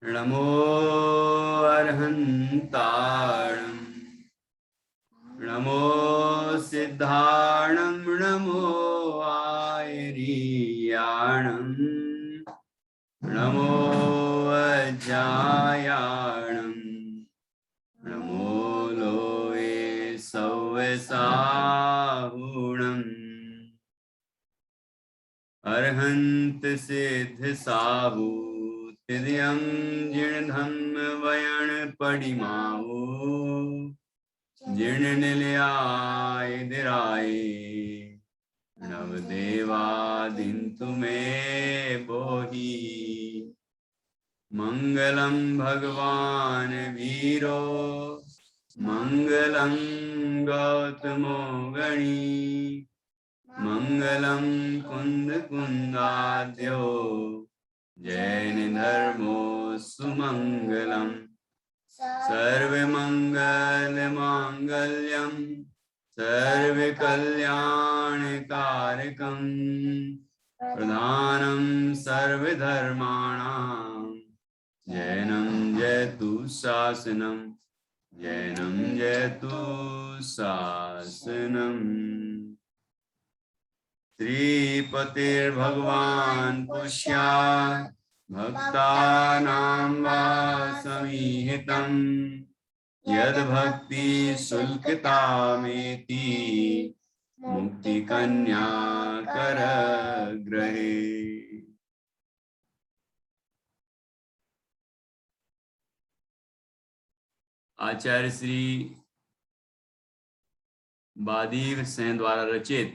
नमो अर्हन्ताणं नमो सिद्धाणं नमो आयर्याणं नमो अजायाणं नमो लोये सव्यसाहुणम् अर्हन्त सिद्ध साहू तिर्यं जिणधम्म वयण पडिमाओ जीर्ण निलयाय दिराय नवदेवादिन तुम्हें बोही मंगलम भगवान वीरो मंगलम गौतमो गणी मंगलम कुंद कुंदाद्यो जैन धर्मो सुमंगलम सर्वमंगल मांगल्यम सर्वकल्याणकारकम प्रधानम सर्वधर्माणां जैनं जयतु शासनम जैनं जयतु शासनम। श्रीपतिर्भगवान् पुष्यात् भक्तानां वा समीहितं यद्भक्ति शुल्कतामेति मुक्तिकन्या करग्रहे। आचार्य श्री बादीव सेन द्वारा रचित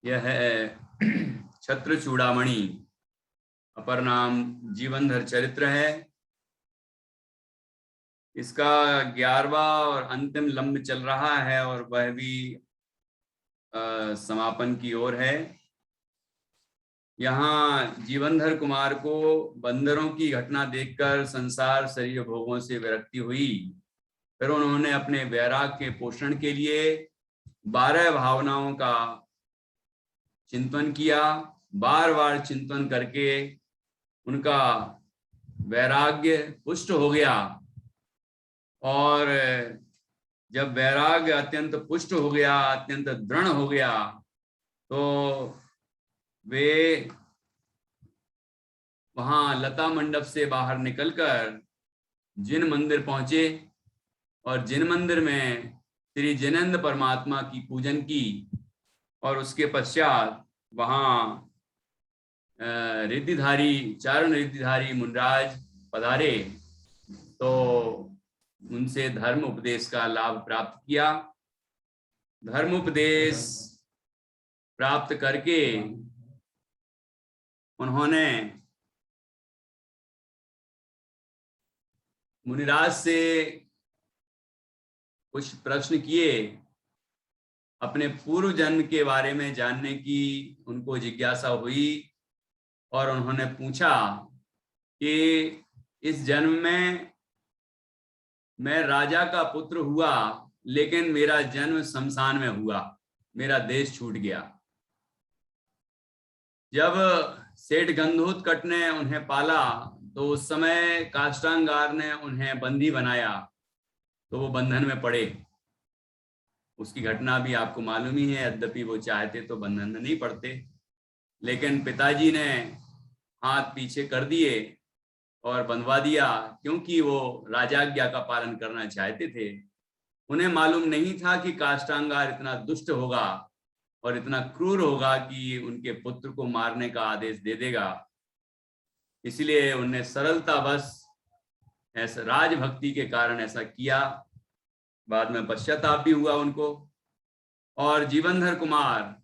यह है छत्र चूड़ामणि, अपर नाम जीवनधर चरित्र है। इसका 11वां और अंतिम लंब चल रहा है और वह भी समापन की ओर है। यहाँ जीवनधर कुमार को बंदरों की घटना देखकर संसार शरीर भोगों से विरक्ति हुई। फिर उन्होंने अपने वैराग के पोषण के लिए 12 भावनाओं का चिंतन किया। बार बार चिंतन करके उनका वैराग्य पुष्ट हो गया और जब वैराग्य अत्यंत पुष्ट हो गया, अत्यंत दृढ़ हो गया, तो वे वहां लता मंडप से बाहर निकलकर जिन मंदिर पहुंचे और जिन मंदिर में श्री जिनेंद्र परमात्मा की पूजन की और उसके पश्चात वहां रिद्धिधारी चारण रिद्धिधारी मुनराज पधारे तो उनसे धर्म उपदेश का लाभ प्राप्त किया। धर्म उपदेश प्राप्त करके उन्होंने मुनिराज से कुछ प्रश्न किए, अपने पूर्व जन्म के बारे में जानने की उनको जिज्ञासा हुई और उन्होंने पूछा कि इस जन्म में मैं राजा का पुत्र हुआ, लेकिन मेरा जन्म शमशान में हुआ, मेरा देश छूट गया। जब सेठ गंधोत्कच ने उन्हें पाला तो उस समय काष्टांगार ने उन्हें बंदी बनाया, तो वो बंधन में पड़े। उसकी घटना भी आपको मालूम ही है। यद्यपि वो चाहते तो बंधन में नहीं पड़ते, लेकिन पिताजी ने हाथ पीछे कर दिए और बंधवा दिया, क्योंकि वो राजाज्ञा का पालन करना चाहते थे। उन्हें मालूम नहीं था कि काष्टांगार इतना दुष्ट होगा और इतना क्रूर होगा कि उनके पुत्र को मारने का आदेश दे देगा। इसलिए उन्हें सरलता बस ऐसा राजभक्ति के कारण ऐसा किया। बाद में पश्चाताप भी हुआ उनको। और जीवनधर कुमार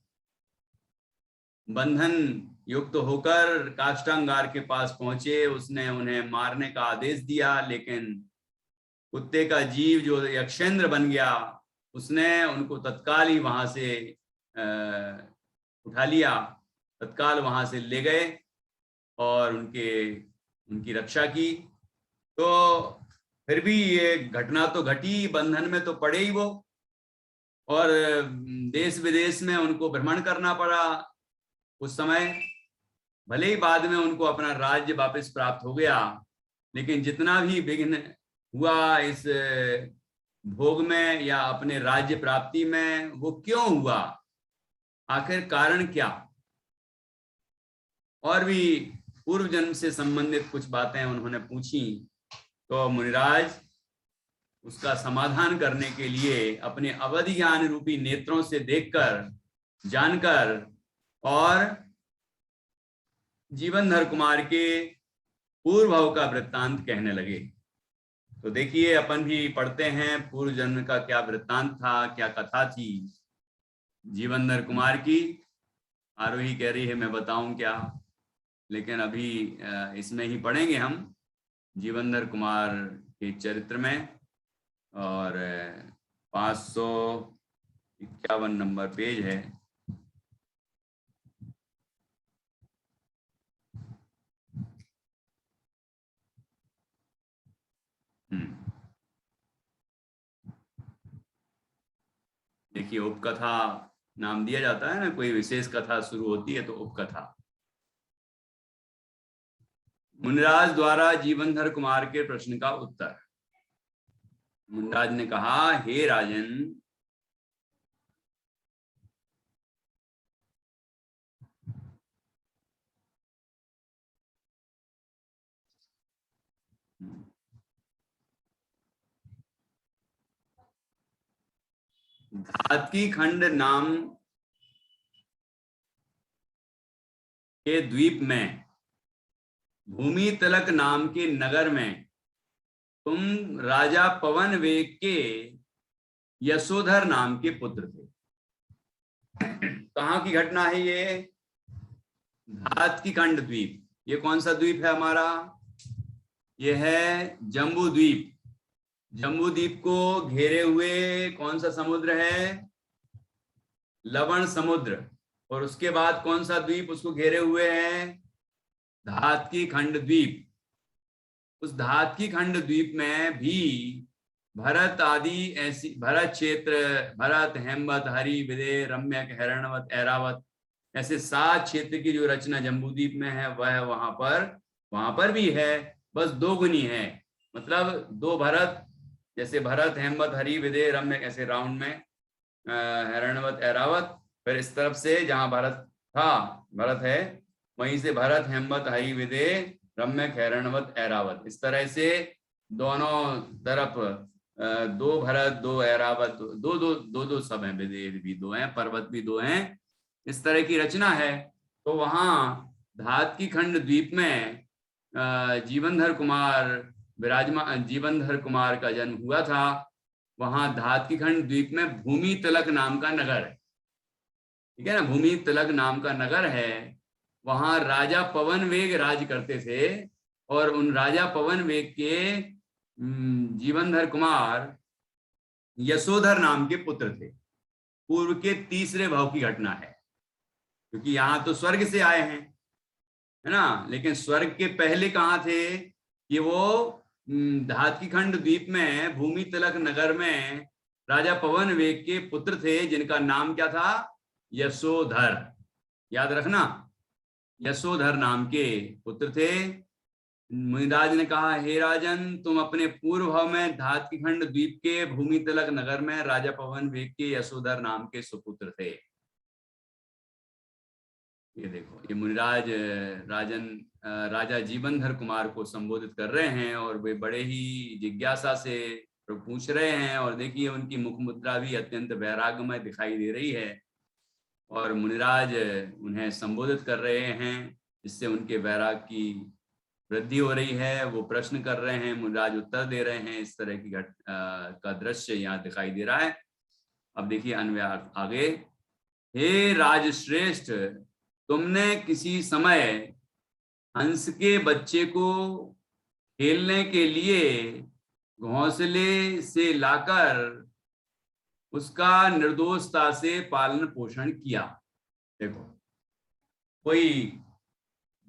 बंधन युक्त होकर काष्टांगार के पास पहुंचे। उसने उन्हें मारने का आदेश दिया, लेकिन कुत्ते का जीव जो यक्षेंद्र बन गया, उसने उनको तत्काल ही वहां से उठा लिया, तत्काल वहां से ले गए और उनकी रक्षा की। तो फिर भी ये घटना तो घटी, बंधन में तो पड़े ही वो, और देश विदेश में उनको भ्रमण करना पड़ा उस समय। भले ही बाद में उनको अपना राज्य वापस प्राप्त हो गया, लेकिन जितना भी विघ्न हुआ इस भोग में या अपने राज्य प्राप्ति में, वो क्यों हुआ, आखिर कारण क्या। और भी पूर्व जन्म से संबंधित कुछ बातें उन्होंने पूछी, तो मुनिराज उसका समाधान करने के लिए अपने अवधि ज्ञान रूपी नेत्रों से देखकर, जानकर और जीवनधर कुमार के पूर्व भाव का वृत्तांत कहने लगे। तो देखिए, अपन भी पढ़ते हैं पूर्व जन्म का क्या वृत्तांत था, क्या कथा थी जीवनधर कुमार की। आरोही कह रही है मैं बताऊं क्या, लेकिन अभी इसमें ही पढ़ेंगे हम जीवनधर कुमार के चरित्र में। और 551 नंबर पेज है। देखिए, उपकथा नाम दिया जाता है ना, कोई विशेष कथा शुरू होती है तो उपकथा। मुनिराज द्वारा जीवनधर कुमार के प्रश्न का उत्तर। मुनिराज ने कहा, हे राजन, धातकी खंड नाम के द्वीप में, भूमि तलक नाम के नगर में, तुम राजा पवन वेग के यशोधर नाम के पुत्र थे। कहाँ की घटना है ये? धातकी खंड द्वीप। ये कौन सा द्वीप है हमारा? ये है जम्बू द्वीप। जम्बू द्वीप को घेरे हुए कौन सा समुद्र है? लवण समुद्र। और उसके बाद कौन सा द्वीप उसको घेरे हुए है? धातकी खंड द्वीप। उस धातकी खंड द्वीप में भी भरत आदि ऐसी, भरत क्षेत्र, भरत, हेमवत, हरि, विदेह, रम्यक, हिरण्यवत, ऐरावत, ऐसे 7 क्षेत्र की जो रचना जम्बूद्वीप में है वह वहां पर भी है, बस 2 गुनी है। मतलब 2 भरत, जैसे भरत, हेमवत, हरि, विदेह, रम्यक, ऐसे राउंड में हिरण्यवत, ऐरावत। फिर इस तरफ से जहां भरत था, भरत है, वहीं से भरत, हेमवत, हरि, विदेह, रम्यक, हिरण्यवत, ऐरावत। इस तरह से दोनों तरफ 2 भरत, 2 ऐरावत, दो सब हैं, विदेह भी 2 हैं, पर्वत भी 2 हैं। इस तरह की रचना है। तो वहां धातकी खंड द्वीप में जीवनधर कुमार विराजमान, जीवनधर कुमार का जन्म हुआ था। वहां धातकी खंड द्वीप में भूमि तलक नाम का नगर है, ठीक है ना, भूमि तलक नाम का नगर है। वहां राजा पवन वेग राज करते थे, और उन राजा पवन वेग के जीवनधर कुमार यशोधर नाम के पुत्र थे। पूर्व के 3रे भाव की घटना है, क्योंकि यहाँ तो स्वर्ग से आए हैं, है ना, लेकिन स्वर्ग के पहले कहाँ थे? कि वो धातकी खंड द्वीप में भूमि तलक नगर में राजा पवन वेग के पुत्र थे, जिनका नाम क्या था? यशोधर। याद रखना, यशोधर नाम के पुत्र थे। मुनिराज ने कहा, हे राजन, तुम अपने पूर्व भाव में धातकी खंड द्वीप के भूमि तलक नगर में राजा पवन वेग के यशोधर नाम के सुपुत्र थे। ये देखो, ये मुनिराज राजा जीवनधर कुमार को संबोधित कर रहे हैं, और वे बड़े ही जिज्ञासा से पूछ रहे हैं। और देखिए, उनकी मुख मुद्रा भी अत्यंत वैराग्यमय दिखाई दे रही है, और मुनिराज उन्हें संबोधित कर रहे हैं, जिससे उनके वैराग की वृद्धि हो रही है। वो प्रश्न कर रहे हैं, मुनिराज उत्तर दे रहे हैं। इस तरह की का दृश्य यहाँ दिखाई दे रहा है। अब देखिए अन्वय आगे। हे राजश्रेष्ठ, तुमने किसी समय हंस के बच्चे को खेलने के लिए घोंसले से लाकर उसका निर्दोषता से पालन पोषण किया। देखो, कोई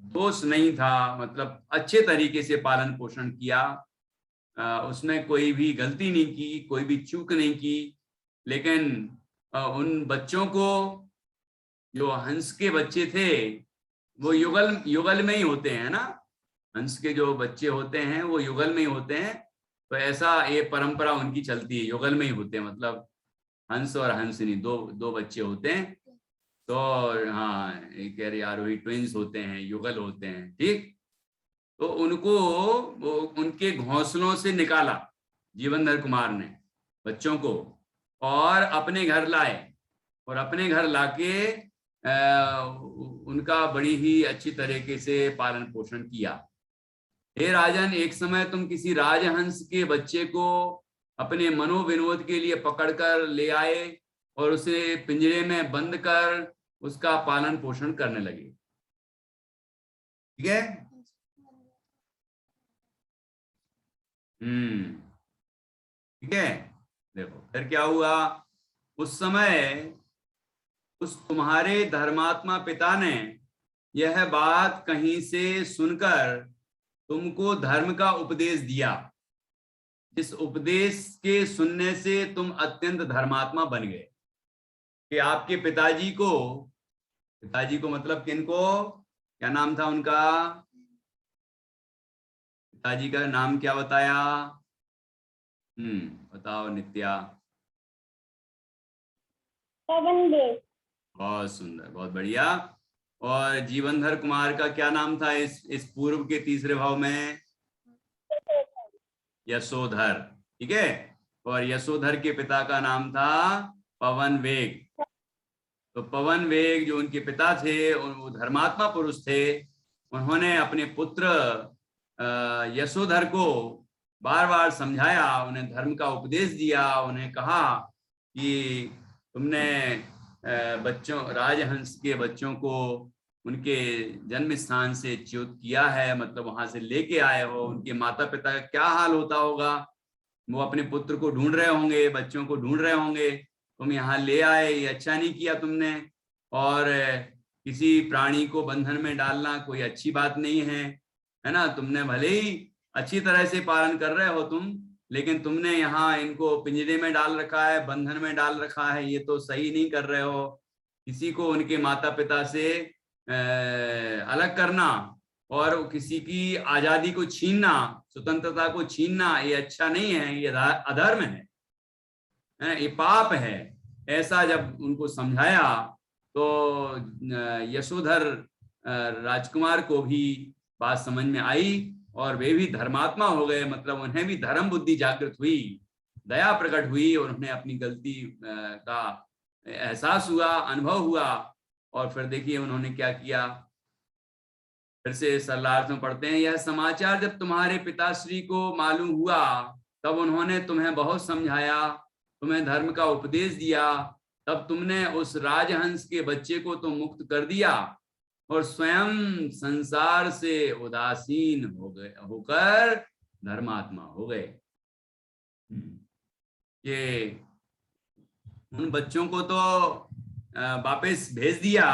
दोष नहीं था, मतलब अच्छे तरीके से पालन पोषण किया, उसमें कोई भी गलती नहीं की, कोई भी चूक नहीं की। लेकिन उन बच्चों को, जो हंस के बच्चे थे, वो युगल युगल में ही होते हैं ना, हंस के जो बच्चे होते हैं वो युगल में ही होते हैं। तो ऐसा ये परंपरा उनकी चलती है, युगल में ही होते हैं, मतलब हंस और हंसनी दो दो बच्चे होते हैं। तो हाँ, एक कह रही आरोही ट्विंस होते हैं, युगल होते हैं, ठीक। तो उनको वो उनके घोंसलों से निकाला जीवनधर कुमार ने बच्चों को, और अपने घर लाए, और अपने घर लाके उनका बड़ी ही अच्छी तरीके से पालन पोषण किया। हे राजन, एक समय तुम किसी राजहंस के बच्चे को अपने मनोविनोद के लिए पकड़कर ले आए और उसे पिंजरे में बंद कर उसका पालन पोषण करने लगे, ठीक है। ठीक है। देखो फिर क्या हुआ। उस समय उस तुम्हारे धर्मात्मा पिता ने यह बात कहीं से सुनकर तुमको धर्म का उपदेश दिया, जिस उपदेश के सुनने से तुम अत्यंत धर्मात्मा बन गए। कि आपके पिताजी को मतलब किनको, क्या नाम था उनका, पिताजी का नाम क्या बताया? बताओ नित्या। पवन वेग। बहुत सुंदर, बहुत बढ़िया। और जीवनधर कुमार का क्या नाम था इस पूर्व के तीसरे भाव में? यशोधर, ठीक है। और यशोधर के पिता का नाम था पवन वेग। तो पवन वेग जो उनके पिता थे, वो धर्मात्मा पुरुष थे। उन्होंने अपने पुत्र यशोधर को बार बार समझाया, उन्हें धर्म का उपदेश दिया, उन्हें कहा कि तुमने बच्चों, राजहंस के बच्चों को उनके जन्म स्थान से च्युत किया है, मतलब वहां से लेके आए हो। उनके माता पिता का क्या हाल होता होगा, वो अपने पुत्र को ढूंढ रहे होंगे, बच्चों को ढूंढ रहे होंगे, तुम यहाँ ले आए, ये अच्छा नहीं किया तुमने। और किसी प्राणी को बंधन में डालना कोई अच्छी बात नहीं है ना। तुमने भले ही अच्छी तरह से पालन कर रहे हो तुम, लेकिन तुमने यहाँ इनको पिंजरे में डाल रखा है, बंधन में डाल रखा है, ये तो सही नहीं कर रहे हो। किसी को उनके माता पिता से अलग करना और किसी की आजादी को छीनना, स्वतंत्रता को छीनना, ये अच्छा नहीं है, ये अधर्म है, ये पाप है। ऐसा जब उनको समझाया तो यशोधर राजकुमार को भी बात समझ में आई और वे भी धर्मात्मा हो गए, मतलब उन्हें भी धर्म बुद्धि जागृत हुई, दया प्रकट हुई और उन्हें अपनी गलती का एहसास हुआ, अनुभव हुआ। और फिर देखिए उन्होंने क्या किया। फिर से सरलार्थ में पढ़ते हैं, यह समाचार जब तुम्हारे पिताश्री को मालूम हुआ तब उन्होंने तुम्हें बहुत समझाया, तुम्हें धर्म का उपदेश दिया। तब तुमने उस राजहंस के बच्चे को तो मुक्त कर दिया और स्वयं संसार से उदासीन हो गए, होकर धर्मात्मा हो गए। ये उन बच्चों को तो वापस भेज दिया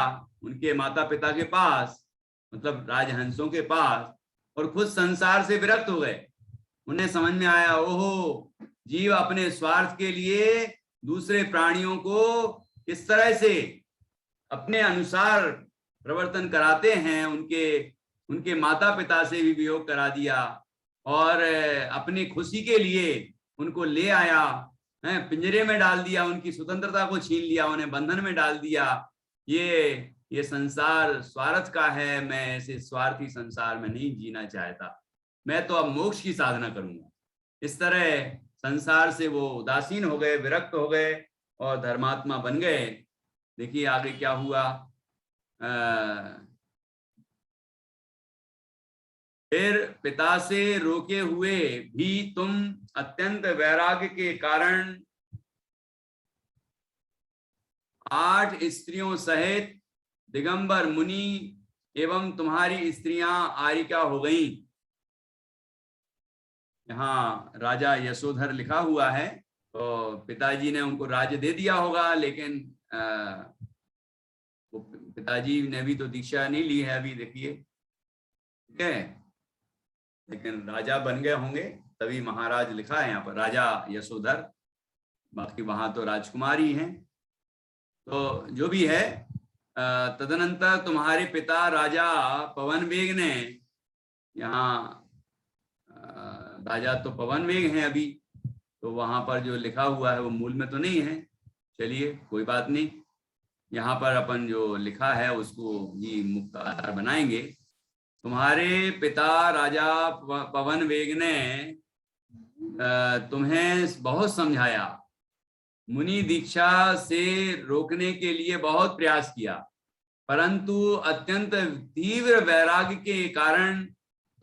उनके माता पिता के पास, मतलब राजहंसों के पास, और खुद संसार से विरक्त हो गए। उन्हें समझ में आया, ओहो, जीव अपने स्वार्थ के लिए दूसरे प्राणियों को किस तरह से अपने अनुसार प्रवर्तन कराते हैं। उनके माता पिता से भी वियोग करा दिया और अपनी खुशी के लिए उनको ले आया, पिंजरे में डाल दिया, उनकी स्वतंत्रता को छीन लिया, उन्हें बंधन में डाल दिया। ये संसार स्वार्थ का है, मैं ऐसे स्वार्थी संसार में नहीं जीना चाहता, मैं तो अब मोक्ष की साधना करूंगा। इस तरह संसार से वो उदासीन हो गए, विरक्त हो गए और धर्मात्मा बन गए। देखिए आगे क्या हुआ। फिर पिता से रोके हुए भी तुम अत्यंत वैराग्य के कारण 8 स्त्रियों सहित दिगंबर मुनि एवं तुम्हारी स्त्रियां आरिका हो गईं। यहाँ राजा यशोधर लिखा हुआ है, तो पिताजी ने उनको राज्य दे दिया होगा, लेकिन वो पिताजी ने भी तो दीक्षा नहीं ली है अभी, देखिए, ठीक है। लेकिन राजा बन गए होंगे तभी महाराज लिखा है यहाँ पर, राजा यशोधर, बाकी वहां तो राजकुमारी हैं। तो जो भी है, तदनंतर तुम्हारे पिता राजा पवन वेग ने, यहाँ राजा तो पवन वेग हैं अभी, तो वहां पर जो लिखा हुआ है वो मूल में तो नहीं है, चलिए कोई बात नहीं, यहाँ पर अपन जो लिखा है उसको ही मुख्य आधार बनाएंगे। तुम्हारे पिता राजा पवन वेग ने तुम्हें बहुत समझाया, मुनि दीक्षा से रोकने के लिए बहुत प्रयास किया, परंतु अत्यंत तीव्र वैराग्य के कारण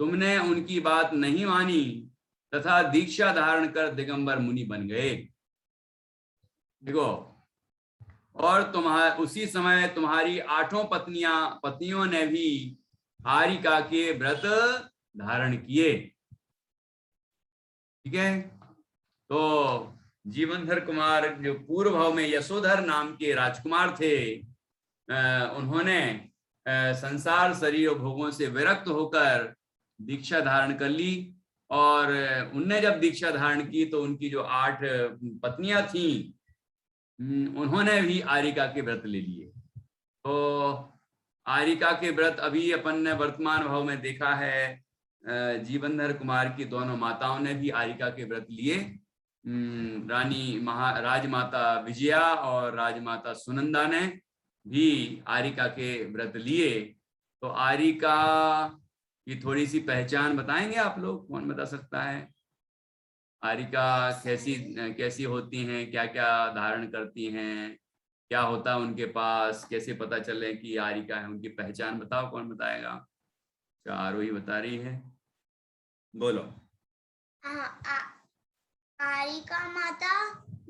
तुमने उनकी बात नहीं मानी तथा दीक्षा धारण कर दिगंबर मुनि बन गए। देखो, और उसी समय तुम्हारी 8 पत्नियों ने भी आरिका के व्रत धारण किए। ठीक है, तो जीवनधर कुमार जो पूर्व भाव में यशोधर नाम के राजकुमार थे, उन्होंने संसार शरीर और भोगों से विरक्त होकर दीक्षा धारण कर ली, और उनने जब दीक्षा धारण की तो उनकी जो 8 पत्नियां थीं, उन्होंने भी आरिका के व्रत ले लिए। तो आरिका के व्रत अभी अपन ने वर्तमान भाव में देखा है, जीवनधर कुमार की दोनों माताओं ने भी आरिका के व्रत लिए, राजमाता विजया और राजमाता सुनंदा ने भी आरिका के व्रत लिए। तो आरिका की थोड़ी सी पहचान बताएंगे आप लोग, कौन बता सकता है? आरिका कैसी होती हैं, क्या क्या धारण करती हैं, क्या होता है उनके पास, कैसे पता चले कि आरिका है, उनकी पहचान बताओ, कौन बताएगा? चारों ही बता रही है, बोलो। आरिका माता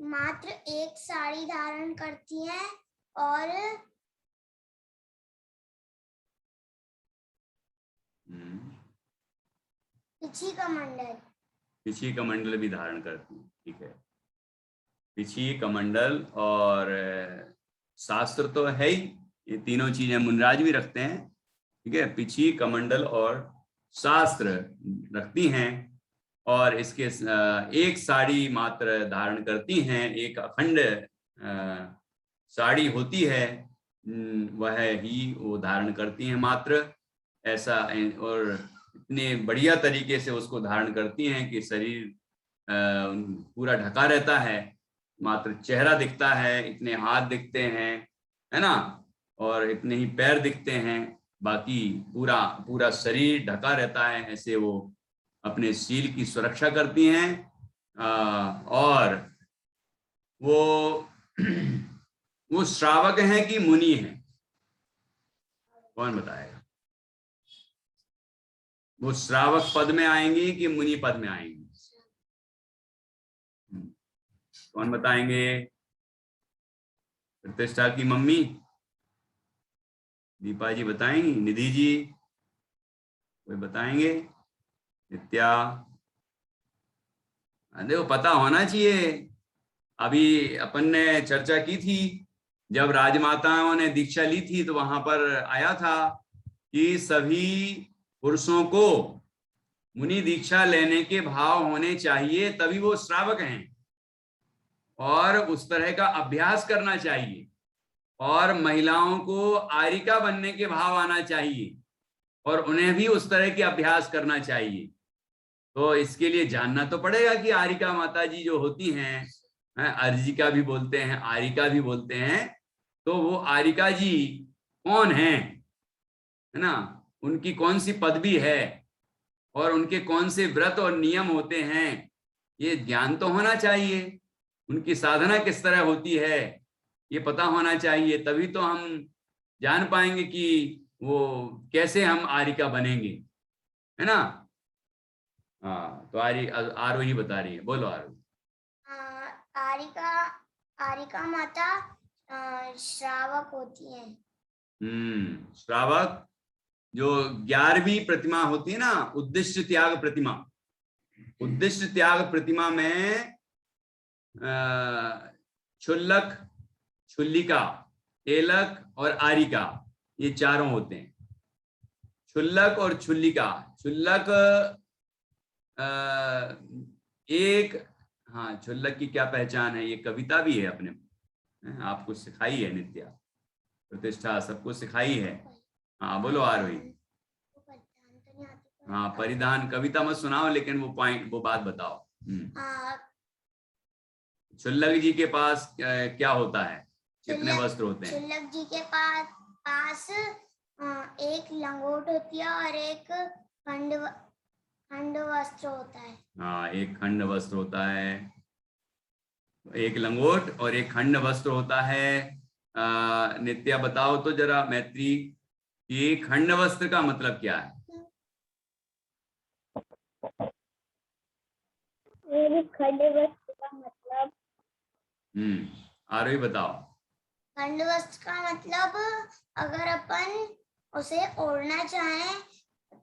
मात्र एक साड़ी धारण करती हैं और पिछी कमंडल भी धारण करती है। ठीक है, पिछी कमंडल और शास्त्र तो है ही, ये तीनों चीजें मुनराज भी रखते हैं। ठीक है, पिछी कमंडल और शास्त्र रखती हैं, और इसके एक साड़ी मात्र धारण करती हैं, एक अखंड साड़ी होती है, वह ही वो धारण करती हैं मात्र, ऐसा। और इतने बढ़िया तरीके से उसको धारण करती हैं कि शरीर पूरा ढका रहता है, मात्र चेहरा दिखता है, इतने हाथ दिखते हैं, है ना, और इतने ही पैर दिखते हैं, बाकी पूरा पूरा शरीर ढका रहता है। ऐसे वो अपने शील की सुरक्षा करती हैं। और वो श्रावक हैं कि मुनि हैं, कौन बताएगा? वो श्रावक पद में आएंगी कि मुनि पद में आएंगी, कौन बताएंगे? प्रतिष्ठा की मम्मी दीपा जी बताएंगी, निधि जी कोई बताएंगे, नित्या? देखो पता होना चाहिए। अभी अपन ने चर्चा की थी, जब राजमाताओं ने दीक्षा ली थी तो वहां पर आया था कि सभी पुरुषों को मुनि दीक्षा लेने के भाव होने चाहिए, तभी वो श्रावक हैं, और उस तरह का अभ्यास करना चाहिए, और महिलाओं को आरिका बनने के भाव आना चाहिए, और उन्हें भी उस तरह के अभ्यास करना चाहिए। तो इसके लिए जानना तो पड़ेगा कि आरिका माता जी जो होती हैं, अर्जिका भी बोलते हैं, आरिका भी बोलते हैं, तो वो आरिका जी कौन हैं, है ना, उनकी कौन सी पदवी है, और उनके कौन से व्रत और नियम होते हैं, ये ज्ञान तो होना चाहिए। उनकी साधना किस तरह होती है ये पता होना चाहिए, तभी तो हम जान पाएंगे कि वो कैसे हम आरिका बनेंगे, है ना। हाँ, तो आरोही बता रही है, बोलो आरोही। आरिका माता श्रावक होती हैं। श्रावक जो 11वीं प्रतिमा होती है ना, उद्दिष्ट त्याग प्रतिमा, उद्दिष्ट त्याग प्रतिमा में क्षुल्लक, क्षुल्लिका, एलक और आरिका, ये चारों होते हैं। क्षुल्लक और क्षुल्लिका, क्षुल्लक एक, हाँ, क्षुल्लक की क्या पहचान है, ये कविता भी है अपने, आपको सिखाई है नित्या। प्रतिष्ठा सबको सिखाई है। हाँ बोलो आरोही। हाँ परिधान कविता मत सुनाओ, लेकिन वो बात बताओ। क्षुल्लक जी के पास क्या होता है, कितने वस्त्र होते हैं? क्षुल्लक जी के पास एक लंगोट होती है और एक खंड वस्त्र होता है। हाँ एक खंड वस्त्र होता है, एक लंगोट और एक खंड वस्त्र होता है। नित्या बताओ तो जरा मैत्री, ये खंड वस्त्र का मतलब क्या है? खंड वस्त्र का मतलब, आरोही बताओ। खंड वस्त्र का मतलब अगर अपन उसे ओढ़ना चाहें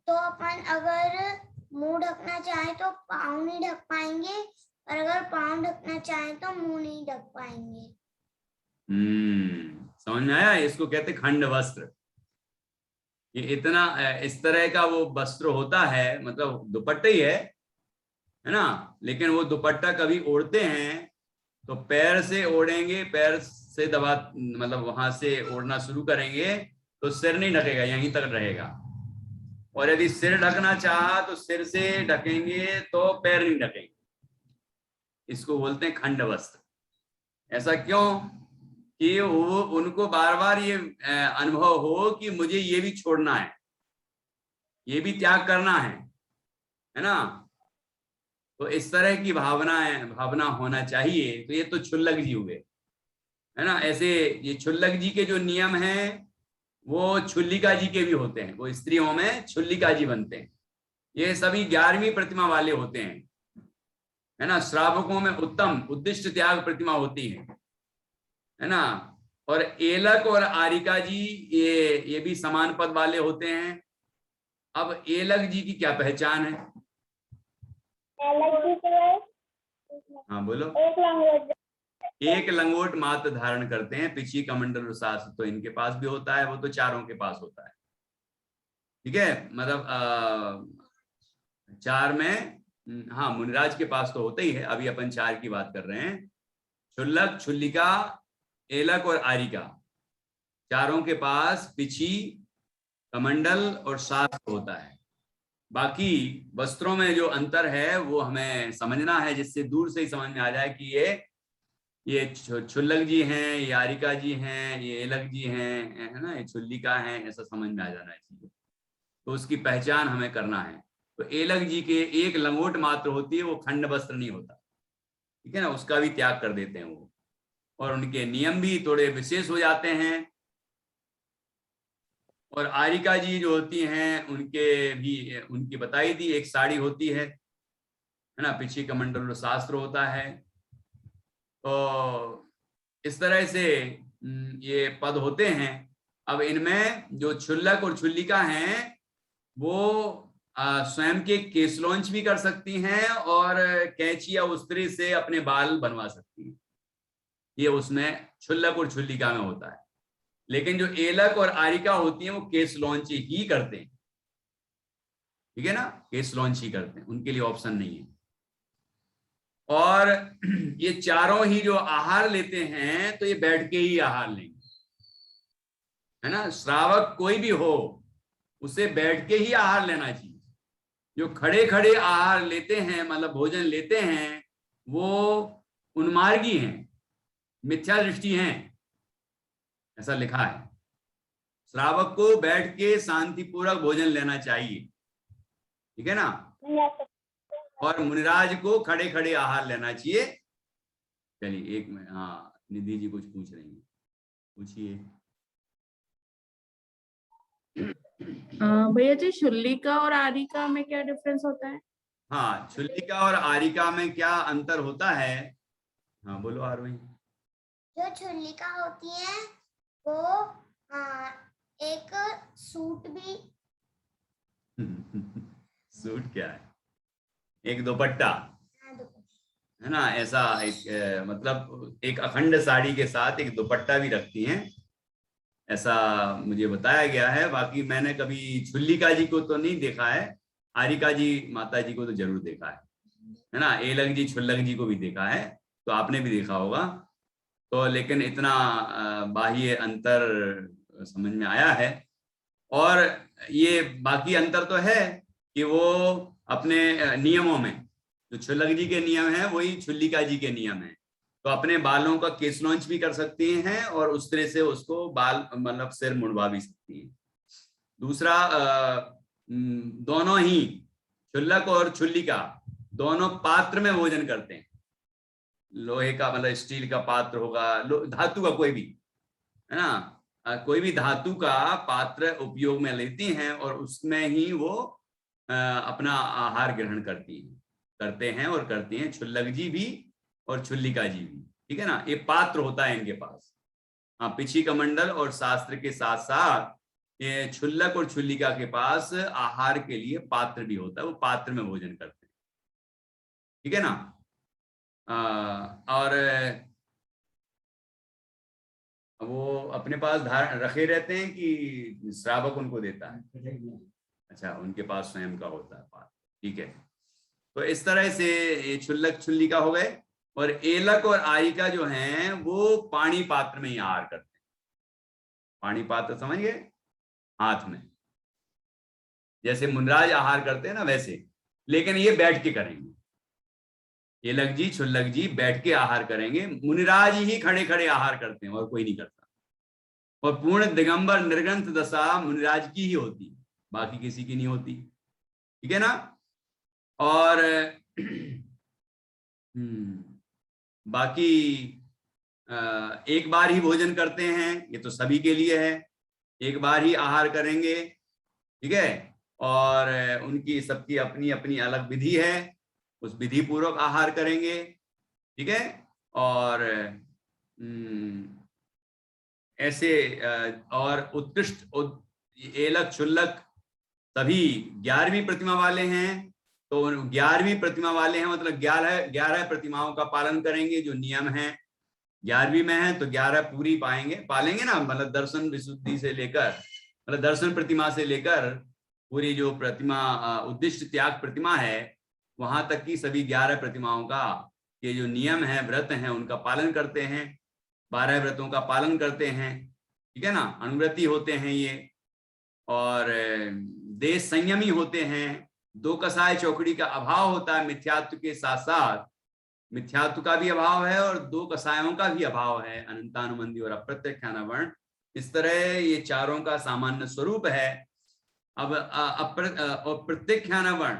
तो अपन अगर मुंह ढकना चाहे तो पाँव नहीं ढक पाएंगे, और अगर पाँव ढकना चाहे तो मुंह नहीं ढक पाएंगे। समझ में आया? इसको कहते खंड वस्त्र। ये इतना इस तरह का वो वस्त्र होता है, मतलब दुपट्टा ही है ना, लेकिन वो दुपट्टा कभी ओढ़ते हैं तो पैर से ओढ़ेंगे, पैर से दबा मतलब वहां से ओढ़ना शुरू करेंगे तो सिर नहीं ढकेगा, यहीं तक रहेगा। और यदि सिर ढकना चाहा तो सिर से ढकेंगे तो पैर नहीं ढकेंगे। इसको बोलते हैं खंड वस्त्र। ऐसा क्यों? कि वो उनको बार बार ये अनुभव हो कि मुझे ये भी छोड़ना है, ये भी त्याग करना है ना। तो इस तरह की भावना होना चाहिए। तो ये तो क्षुल्लक जी हुए, है ना। ऐसे ये क्षुल्लक जी के जो नियम हैं वो छुल्लिका जी के भी होते हैं। वो स्त्रियों में छुल्लिका जी बनते हैं। ये सभी 11वीं प्रतिमा वाले होते हैं, है ना। श्रावकों में उत्तम उद्दिष्ट त्याग प्रतिमा होती है ना। और एलक और आरिका जी ये भी समान पद वाले होते हैं। अब एलक जी की क्या पहचान है? हाँ बोलो। एक लंगोट मात्र धारण करते हैं, पिछी कमंडल शास्त्र तो इनके पास भी होता है, वो तो चारों के पास होता है। ठीक है, मतलब 4 में हाँ मुनिराज के पास तो होता ही है। अभी अपन 4 की बात कर रहे हैं। क्षुल्लक, छुल्लिका, एलक और आरिका, चारों के पास पिछी, कमंडल और शास्त्र होता है। बाकी वस्त्रों में जो अंतर है वो हमें समझना है, जिससे दूर से ही समझ में आ जाए कि ये क्षुल्लक जी हैं, ये आरिका जी हैं, ये एलक जी हैं, है ना, ये छुल्लिका हैं, ऐसा समझ में आ जाना चाहिए। तो उसकी पहचान हमें करना है। तो एलक जी के एक लंगोट मात्र होती है, वो खंड वस्त्र नहीं होता, ठीक है ना, उसका भी त्याग कर देते हैं वो। और उनके नियम भी थोड़े विशेष हो जाते हैं। और आरिका जी जो होती हैं उनकी बताई थी, एक साड़ी होती है ना, पीछे कमंडल शास्त्र होता है। तो इस तरह से ये पद होते हैं। अब इनमें जो क्षुल्लक और छुल्लिका हैं वो स्वयं के केस लॉन्च भी कर सकती हैं और कैंची या उस्त्री से अपने बाल बनवा सकती हैं। ये उसमें क्षुल्लक और छुल्लिका में होता है। लेकिन जो एलक और आरिका होती हैं वो केस लॉन्च ही करते हैं, ठीक है ना, केस लॉन्च ही करते हैं, उनके लिए ऑप्शन नहीं है। और ये चारों ही जो आहार लेते हैं तो ये बैठ के ही आहार लेंगे, है ना। श्रावक कोई भी हो उसे बैठ के ही आहार लेना चाहिए। जो खड़े खड़े आहार लेते हैं, मतलब भोजन लेते हैं, वो उन्मार्गी हैं, मिथ्या दृष्टि हैं, ऐसा लिखा है। श्रावक को बैठ के शांतिपूर्वक भोजन लेना चाहिए, ठीक है ना। और मुनिराज को खड़े खड़े आहार लेना चाहिए। चलिए एक मिनट, हाँ निधि जी कुछ पूछ रही हैं, पूछिए। भैया जी शुल्लिका और आरिका में क्या डिफरेंस होता है? हाँ छुल्लिका और आरिका में क्या अंतर होता है? हाँ बोलो आरोही। जो छुल्लिका होती है वो एक सूट भी सूट क्या है? एक दुपट्टा, है ना, ऐसा एक मतलब एक अखंड साड़ी के साथ एक दुपट्टा भी रखती हैं, ऐसा मुझे बताया गया है। बाकी मैंने कभी छुल्लिका जी को तो नहीं देखा है, आरिका जी माता जी को तो जरूर देखा है ना। एलक जी छुल्लक जी को भी देखा है, तो आपने भी देखा होगा। तो लेकिन इतना बाह्य अंतर समझ में आया है। और ये बाकी अंतर तो है कि वो अपने नियमों में, जो क्षुल्लक जी के नियम है वही छुल्लिका जी के नियम है। तो अपने बालों का केस लॉन्च भी कर सकती हैं और उस तरह से उसको बाल मतलब सिर मुड़वा भी सकती हैं। दूसरा, दोनों ही क्षुल्लक और छुल्लिका दोनों पात्र में भोजन करते हैं। लोहे का मतलब स्टील का पात्र होगा, धातु का कोई भी, है ना, कोई भी धातु का पात्र उपयोग में लेती हैं और उसमें ही वो अपना आहार ग्रहण करते हैं और करती हैं, क्षुल्लक जी भी और छुल्लिका जी भी। ठीक है ना, ये पात्र होता है इनके पास। हाँ, पिछी कमंडल और शास्त्र के साथ साथ ये क्षुल्लक और छुल्लिका के पास आहार के लिए पात्र भी होता है, वो पात्र में भोजन करते हैं। ठीक है ना। और वो अपने पास रखे रहते हैं कि श्रावक उनको देता है? अच्छा, उनके पास स्वयं का होता है पात्र। ठीक है, तो इस तरह से ये क्षुल्लक छुल्लिका हो गए। और एलक और आरिका जो हैं वो पानी पात्र में ही आहार करते हैं। पानी पात्र समझ गए, हाथ में, जैसे मुनिराज आहार करते हैं ना वैसे, लेकिन ये बैठ के करेंगे। एलक जी छुल्लक जी बैठ के आहार करेंगे, मुनिराज ही खड़े खड़े आहार करते हैं और कोई नहीं करता। और पूर्ण दिगंबर निर्ग्रंथ दशा मुनिराज की ही होती है, बाकी किसी की नहीं होती। ठीक है ना। और बाकी एक बार ही भोजन करते हैं, ये तो सभी के लिए है, एक बार ही आहार करेंगे। ठीक है, और उनकी सबकी अपनी अपनी अलग विधि है, उस विधि पूर्वक आहार करेंगे। ठीक है, और ऐसे और उत्कृष्ट एलक क्षुल्लक सभी 11वीं प्रतिमा वाले हैं। तो 11वीं प्रतिमा वाले हैं मतलब 11 प्रतिमाओं का पालन करेंगे, जो नियम है। 11वीं में है तो 11 पूरी पालेंगे ना, मतलब दर्शन विशुद्धि से लेकर, मतलब दर्शन प्रतिमा से लेकर पूरी जो प्रतिमा उद्दिष्ट त्याग प्रतिमा है वहां तक की सभी 11 प्रतिमाओं का ये जो नियम है, व्रत हैं, उनका पालन करते हैं। 12 व्रतों का पालन करते हैं। ठीक है ना, अनुव्रती होते हैं ये, और देश संयमी होते हैं। 2 कसाय चौकड़ी का अभाव होता है, मिथ्यात्व के साथ साथ मिथ्यात्व का भी अभाव है और 2 कसायों का भी अभाव है, अनंतानुबंधी और अप्रत्यक्षानुवर्ण। इस तरह ये चारों का सामान्य स्वरूप है। अब प्रत्यक्षानुवर्ण,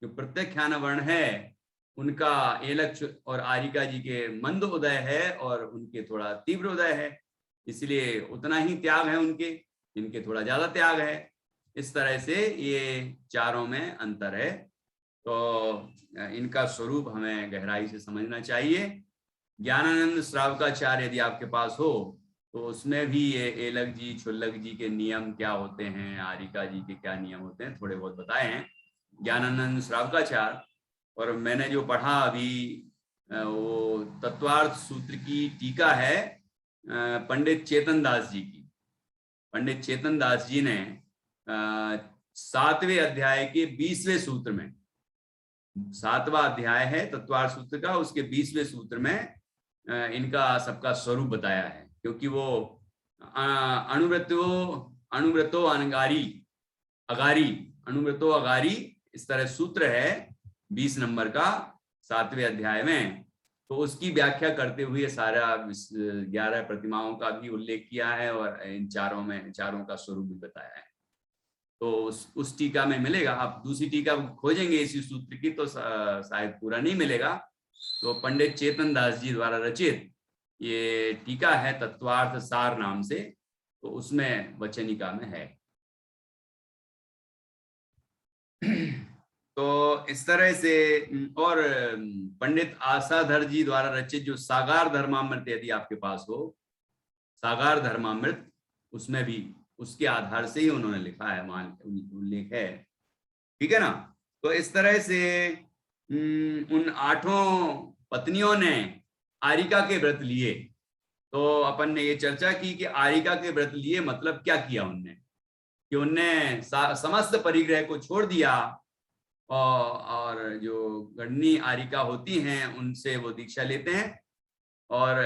जो प्रत्यक्षानुवर्ण है उनका एलक और आरिका जी के मंद उदय है और उनके थोड़ा तीव्र उदय है, इसलिए उतना ही त्याग है उनके, इनके थोड़ा ज्यादा त्याग है। इस तरह से ये चारों में अंतर है। तो इनका स्वरूप हमें गहराई से समझना चाहिए। ज्ञानानंद श्रावकाचार्य यदि आपके पास हो तो उसमें भी ये एलक जी क्षुल्लक जी के नियम क्या होते हैं, आरिका जी के क्या नियम होते हैं, थोड़े बहुत बताए हैं ज्ञानानंद श्रावकाचार्य। और मैंने जो पढ़ा अभी वो तत्वार्थ सूत्र की टीका है पंडित चेतन दास जी की। पंडित चेतन दास जी ने 7वें अध्याय के 20वें सूत्र में, 7वां अध्याय है तत्वार्थ सूत्र का, उसके 20वें सूत्र में इनका सबका स्वरूप बताया है। क्योंकि वो अनुव्रतो अगारी इस तरह सूत्र है 20 नंबर का 7वें अध्याय में, तो उसकी व्याख्या करते हुए सारा 11 प्रतिमाओं का भी उल्लेख किया है और इन चारों का स्वरूप भी बताया है। तो उस टीका में मिलेगा। आप दूसरी टीका खोजेंगे इसी सूत्र की तो शायद पूरा नहीं मिलेगा। तो पंडित चेतन दास जी द्वारा रचित ये टीका है तत्वार्थ सार नाम से, तो उसमें वचनिका में है। तो इस तरह से, और पंडित आसाधर जी द्वारा रचित जो सागार धर्मामृत यदि आपके पास हो, सागार धर्मामृत, उसमें भी उसके आधार से ही उन्होंने लिखा है, उल्लेख है। ठीक है ना। तो इस तरह से उन 8 पत्नियों ने आरिका के व्रत लिए। तो अपन ने ये चर्चा की कि आरिका के व्रत लिए मतलब क्या किया उनने, कि उनने समस्त परिग्रह को छोड़ दिया और जो गणनी आरिका होती हैं उनसे वो दीक्षा लेते हैं और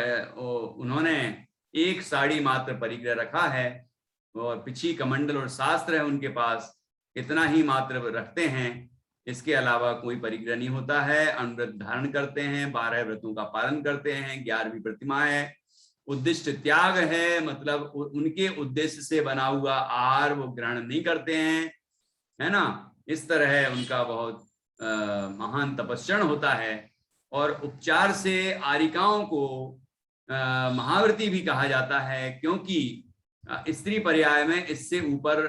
उन्होंने एक साड़ी मात्र परिग्रह रखा है और पिछी कमंडल और शास्त्र है उनके पास, इतना ही मात्र रखते हैं, इसके अलावा कोई परिग्रह नहीं होता है। अनुव्रत धारण करते हैं, 12 व्रतों का पालन करते हैं, 11वीं प्रतिमा है, उद्दिष्ट त्याग है, मतलब उनके उद्देश्य से बना हुआ आहार वो ग्रहण नहीं करते हैं, है ना। इस तरह उनका बहुत महान तपस्या होता है। और उपचार से आरिकाओं को महाव्रती भी कहा जाता है, क्योंकि स्त्री पर्याय में इससे ऊपर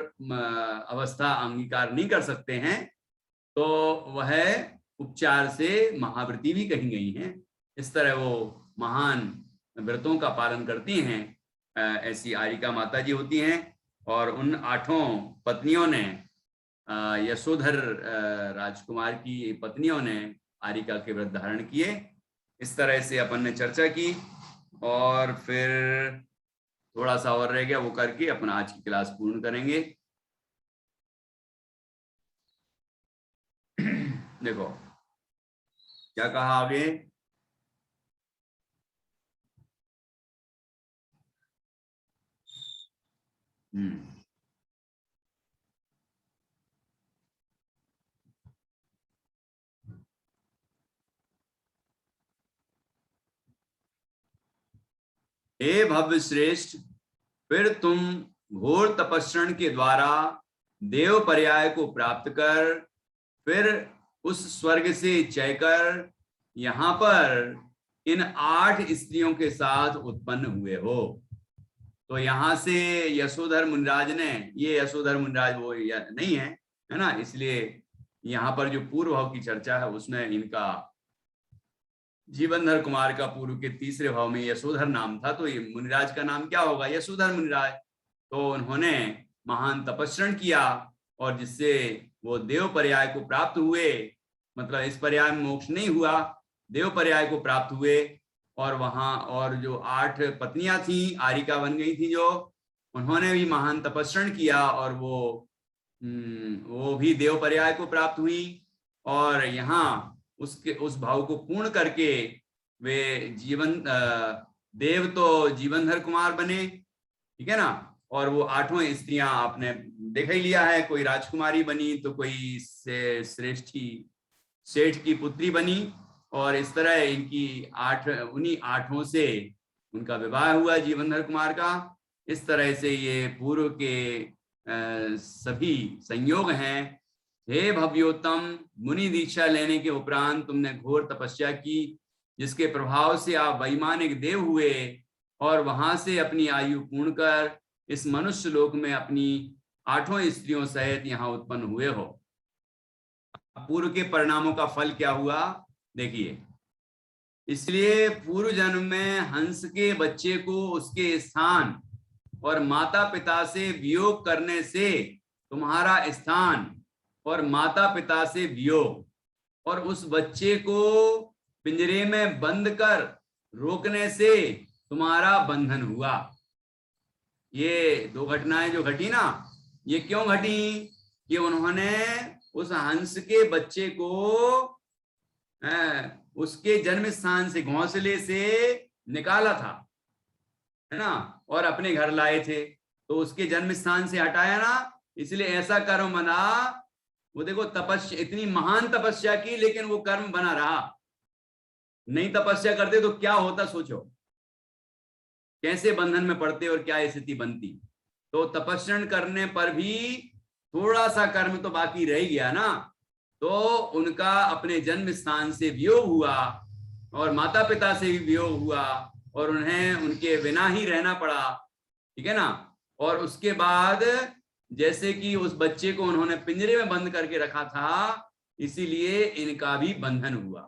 अवस्था अंगीकार नहीं कर सकते हैं, तो वह उपचार से महाव्रती भी कही गई हैं। इस तरह वो महान व्रतों का पालन करती हैं, ऐसी आरिका माता जी होती हैं। और उन 8 पत्नियों ने, यशोधर राजकुमार की पत्नियों ने आरिका के व्रत धारण किए। इस तरह से अपन ने चर्चा की, और फिर थोड़ा सा और रह गया, वो करके अपना आज की क्लास पूर्ण करेंगे। देखो क्या कहा आगे, हे भव्य श्रेष्ठ, फिर तुम घोर तपस्रण के द्वारा देव पर्याय को प्राप्त कर, फिर उस स्वर्ग से चयकर यहाँ पर इन 8 स्त्रियों के साथ उत्पन्न हुए हो। तो यहाँ से यशोधर मुनिराज ने, ये यशोधर मुनिराज वो नहीं है, है ना, इसलिए यहाँ पर जो पूर्व भाव की चर्चा है उसमें इनका जीवनधर कुमार का पूर्व के तीसरे भाव में यशोधर नाम था, तो ये मुनिराज का नाम क्या होगा, यशोधर मुनिराज। तो उन्होंने महान तपस्रण किया और जिससे वो देव पर्याय को प्राप्त हुए, मतलब इस पर्याय में मोक्ष नहीं हुआ, देव पर्याय को प्राप्त हुए। और वहां और जो 8 पत्नियां थी, आरिका बन गई थी जो, उन्होंने भी महान तपस्रण किया और वो भी देव पर्याय को प्राप्त हुई। और यहाँ उस भाव को पूर्ण करके वे देव तो जीवनधर कुमार बने, ठीक है ना। और वो 8 स्त्रियां आपने देख ही लिया है, कोई राजकुमारी बनी तो कोई श्रेष्ठी सेठ की पुत्री बनी, और इस तरह इनकी 8 8 से उनका विवाह हुआ जीवनधर कुमार का। इस तरह से ये पूर्व के सभी संयोग हैं। हे भव्योत्तम, मुनि दीक्षा लेने के उपरांत तुमने घोर तपस्या की, जिसके प्रभाव से आप वैमानिक देव हुए और वहां से अपनी आयु पूर्ण कर इस मनुष्य लोक में अपनी 8 स्त्रियों सहित यहाँ उत्पन्न हुए हो। पूर्व के परिणामों का फल क्या हुआ देखिए। इसलिए पूर्व जन्म में हंस के बच्चे को उसके स्थान और माता पिता से वियोग करने से तुम्हारा स्थान और माता पिता से वियोग, और उस बच्चे को पिंजरे में बंद कर रोकने से तुम्हारा बंधन हुआ। ये 2 घटनाएं जो घटी ना, ये क्यों घटी कि उन्होंने उस हंस के बच्चे को उसके जन्म स्थान से, घोंसले से निकाला था, है ना, और अपने घर लाए थे, तो उसके जन्म स्थान से हटाया ना, इसलिए ऐसा कर्म बना। वो देखो तपस्या, इतनी महान तपस्या की, लेकिन वो कर्म बना रहा। नहीं तपस्या करते तो क्या होता, सोचो कैसे बंधन में पड़ते और क्या स्थिति बनती। तो तपस्या करने पर भी थोड़ा सा कर्म तो बाकी रह गया ना, तो उनका अपने जन्म स्थान से वियोग हुआ और माता पिता से भी वियोग हुआ और उन्हें उनके बिना ही रहना पड़ा, ठीक है ना। और उसके बाद जैसे कि उस बच्चे को उन्होंने पिंजरे में बंद करके रखा था, इसीलिए इनका भी बंधन हुआ।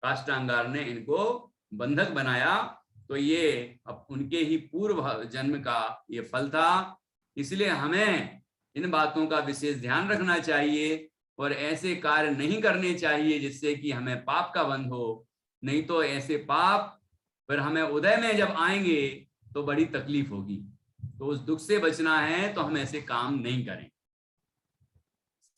काष्टांगार ने इनको बंधक बनाया, तो ये अब उनके ही पूर्व जन्म का ये फल था। इसलिए हमें इन बातों का विशेष ध्यान रखना चाहिए और ऐसे कार्य नहीं करने चाहिए जिससे कि हमें पाप का बंध हो। नहीं तो ऐसे पाप फिर हमें उदय में जब आएंगे तो बड़ी तकलीफ होगी। तो उस दुख से बचना है तो हम ऐसे काम नहीं करें।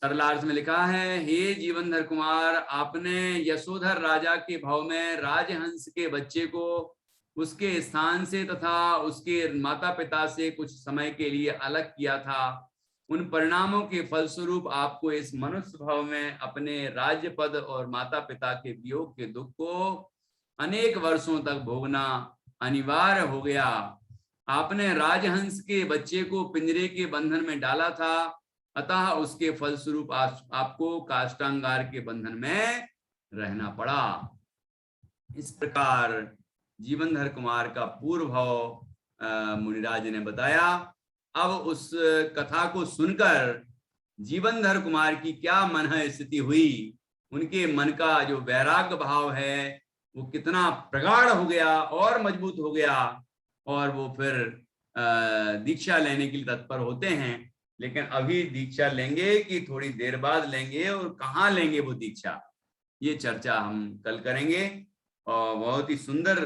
सरलार्थ में लिखा है, हे जीवनधर कुमार, आपने यशोधर राजा के भाव में राजहंस के बच्चे को उसके स्थान से तथा उसके माता पिता से कुछ समय के लिए अलग किया था। उन परिणामों के फलस्वरूप आपको इस मनुष्य भाव में अपने राज्य पद और माता पिता के वियोग के दुख को अनेक वर्षों तक भोगना अनिवार्य हो गया। आपने राजहंस के बच्चे को पिंजरे के बंधन में डाला था, अतः उसके फलस्वरूप आपको काष्टांगार के बंधन में रहना पड़ा। इस प्रकार जीवनधर कुमार का पूर्व भाव मुनिराज ने बताया। अब उस कथा को सुनकर जीवनधर कुमार की क्या मन स्थिति हुई, उनके मन का जो वैराग्य भाव है वो कितना प्रगाढ़ हो गया और मजबूत हो गया, और वो फिर दीक्षा लेने के लिए तत्पर होते हैं। लेकिन अभी दीक्षा लेंगे कि थोड़ी देर बाद लेंगे और कहाँ लेंगे वो दीक्षा, ये चर्चा हम कल करेंगे। और बहुत ही सुंदर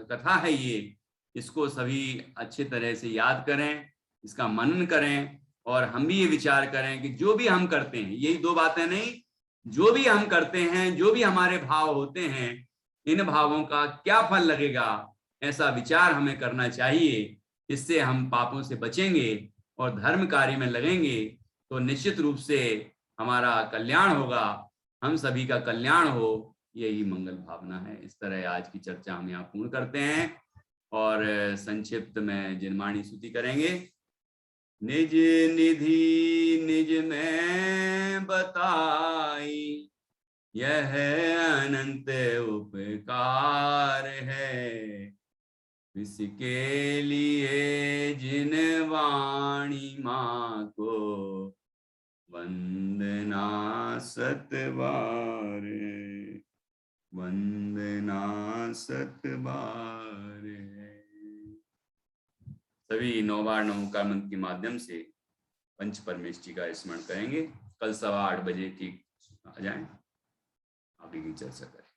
कथा है ये, इसको सभी अच्छे तरह से याद करें, इसका मनन करें, और हम भी ये विचार करें कि जो भी हम करते हैं, यही दो बातें नहीं, जो भी हम करते हैं, जो भी हमारे भाव होते हैं, इन भावों का क्या फल लगेगा, ऐसा विचार हमें करना चाहिए। इससे हम पापों से बचेंगे और धर्म कार्य में लगेंगे तो निश्चित रूप से हमारा कल्याण होगा, हम सभी का कल्याण हो, यही मंगल भावना है। इस तरह आज की चर्चा हम यहाँ पूर्ण करते हैं और संक्षिप्त में जिनवाणी स्तुति करेंगे। निज निधि निज में बताई, यह अनंत उपकार है, इसके लिए जिन वाणी माँ को वंदना सत बार, वंदना सत बार है। सभी 9 बार नमोकार मंत्र के माध्यम से पंच परमेष्टि का स्मरण करेंगे। कल 8:15 ठीक आ जाएं, आगे की चर्चा करें।